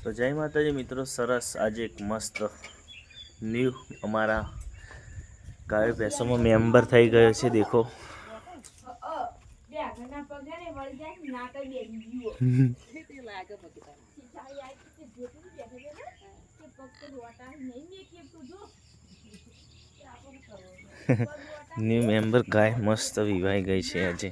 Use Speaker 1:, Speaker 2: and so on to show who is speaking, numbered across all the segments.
Speaker 1: તો જય માતાજી મિત્રો, સરસ આજે એક મસ્ત ન્યૂ અમારા ગાય ભેંસોમાં મેમ્બર થઈ ગયો છે. દેખો ન્યૂ મેમ્બર ગાય મસ્ત વિવાઈ ગઈ છે આજે.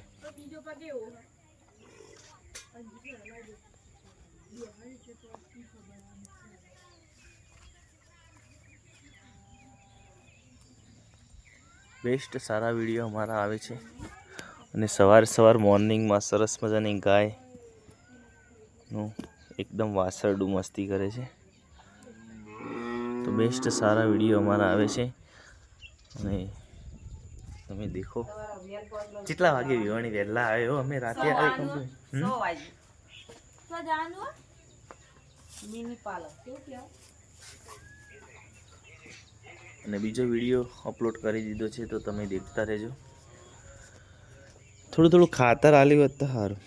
Speaker 1: બેસ્ટ સારા વિડીયો અમારા આવે છે અને સવાર મોર્નિંગમાં સરસ મજાની ગાયનું એકદમ વાસરડું મસ્તી કરે છે. તો બેસ્ટ સારા વિડીયો અમારા આવે છે અને તમે દેખો કેટલા વાગે વિવાણી વહેલા આવ્યો. અમે રાતે આવ્યો અને બીજો વિડીયો અપલોડ કરી દીધો છે, તો તમે દેખતા રહેજો. થોડું ખાતર આલ્યું હોત તો સારું.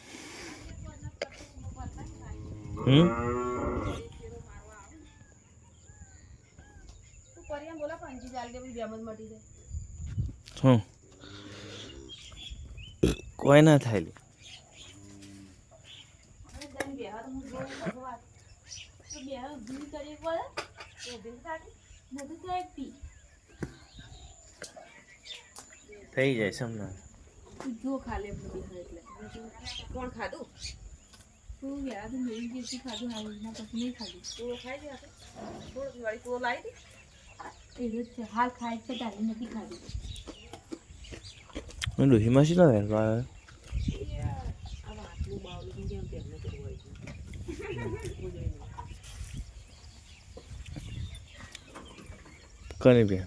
Speaker 1: કોઈ ના થાય. થઈ જાય સમના જો ખાલી કોણ ખાધું તું યાર મેં જે ખાધું હાલ ના પછી નહીં ખાધું તો ખાઈ ગયા થોડું વાળી તો લાવી દે એ જ હાલ ખાય છે તારી નથી ખાધી. હું લોહી માસી ના વેરવા આ આટલું બાવલું જેમ પહેલે તો હોય છે કને બે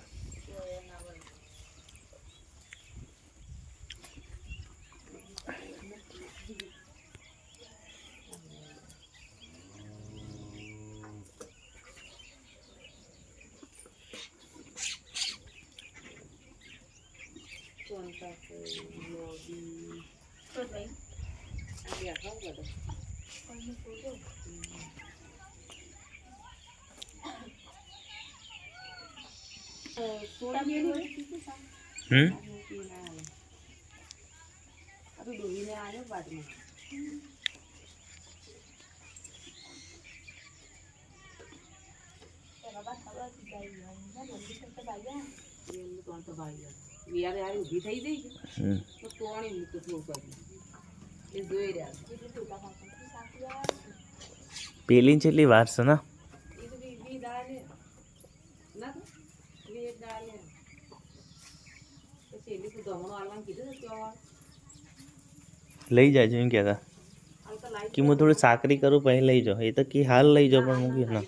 Speaker 1: પેલી છેલ્લી વાર છે ને લઈ જાજો એમ કહેતા કે હું થોડી સાકરી કરું પછી લઈ જાઓ. એ તો કે હાલ લઈ જાઓ પણ મૂકી ના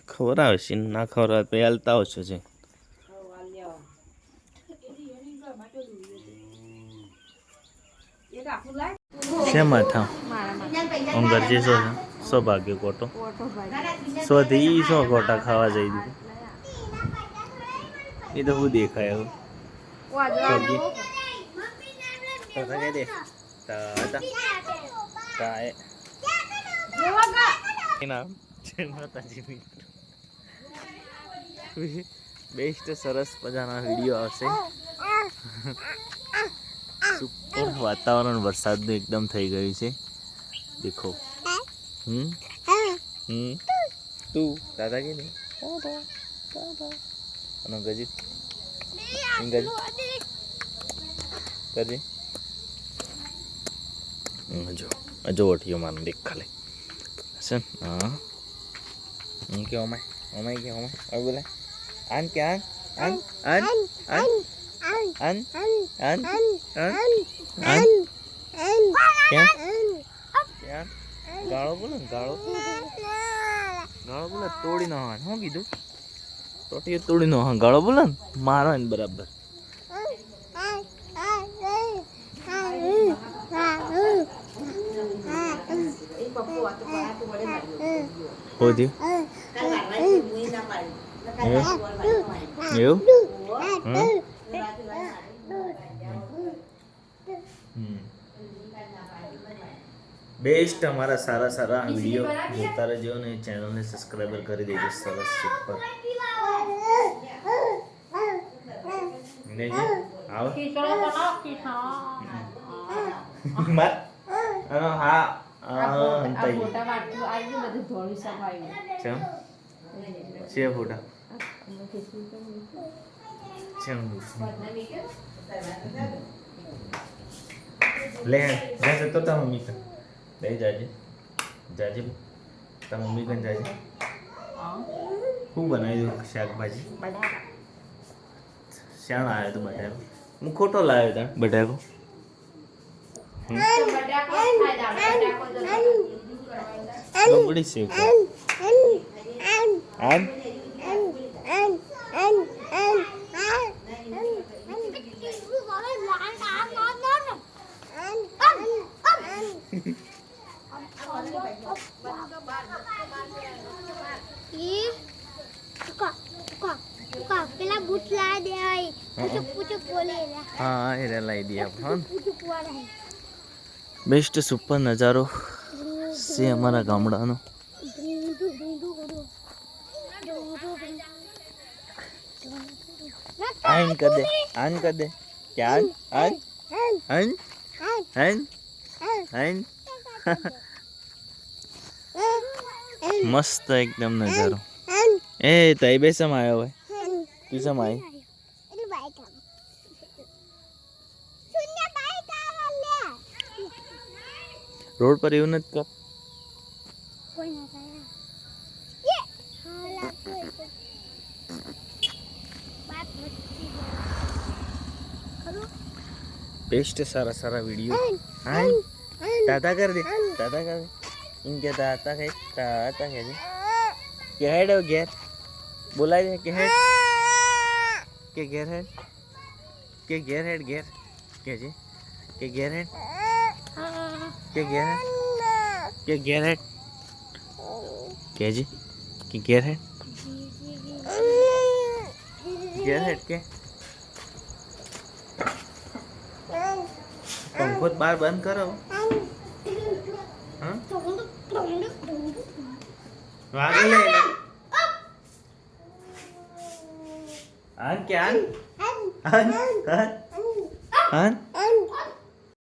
Speaker 1: ખબર આવે છે ના ખબર આવે પછી હાલતા ઓછો છે. શેમાં થા અંગરજી સો ભાગ્ય કોટો સોથી સો કોટા ખાવા જઈ દીધું. એ તો હું દેખાય હવે બેસ્ટ સરસ મજાના વિડીયો આવશે. સુપર વાતાવરણ વરસાદનું એકદમ થઈ ગયું છે. દેખો તું દાદા કે નહીં ગજી કરજે જો ઓઠિયો માનો દેખ ખાલી હશે ને. હા હું કે ઓમાય કે ઓમાય હવે બોલે આન કે આન આન આન આન આન આન આન ક્યાં ગાળો બોલે ને ગાળો બોલે તોડી ના શું કીધું ટોટીઓ તોડી નો ગાળો બોલે ને મારો ને બરાબર. હોધી એવું
Speaker 2: બેસ્ટ અમારા સારા સારા વિડીયો જોતા રહેજો ને ચેનલને સબસ્ક્રાઈબર કરી દેજો. સરસ સુપર નેજી આવો માર હા અંતાઈ ચમ છે ફોટા ચમ લે જશે તો તા મમ્મી કન લઈ જાજે જાજે તા મમ્મી કન જાજે. શું બનાવ્યું શાકભાજી? શાણ આવ્યો તો બટાકો? હું ખોટો લાવ્યો તા બટાકો. બગડી છે આમ
Speaker 3: પેલા બૂટ લા દે પૂછો બોલે
Speaker 2: હા એ લાવી દઈએ આપણે. બેસ્ટ સુપર નજારો છે અમારા ગામડાનો. આન કર દે કે આન આન આન આન આન મસ્ત એકદમ નજારો. એ તઈ બે સમ આવ્યો હોય તું સમ આવી રોડ પર એવું નથી કર. बेस्ट सारा सारा वीडियो हाँ टाटा कर दे इनके टाटा है दे के हेड है गेर बोला दे के हेड के गेर हेड के गेर हेड गेर के जी के गेर हेड के गेर हेड के गेर हेड के जी के गेर हेड के पंखो बार बंद करो. हाँ आगे ले आन क्या आन आन आन आन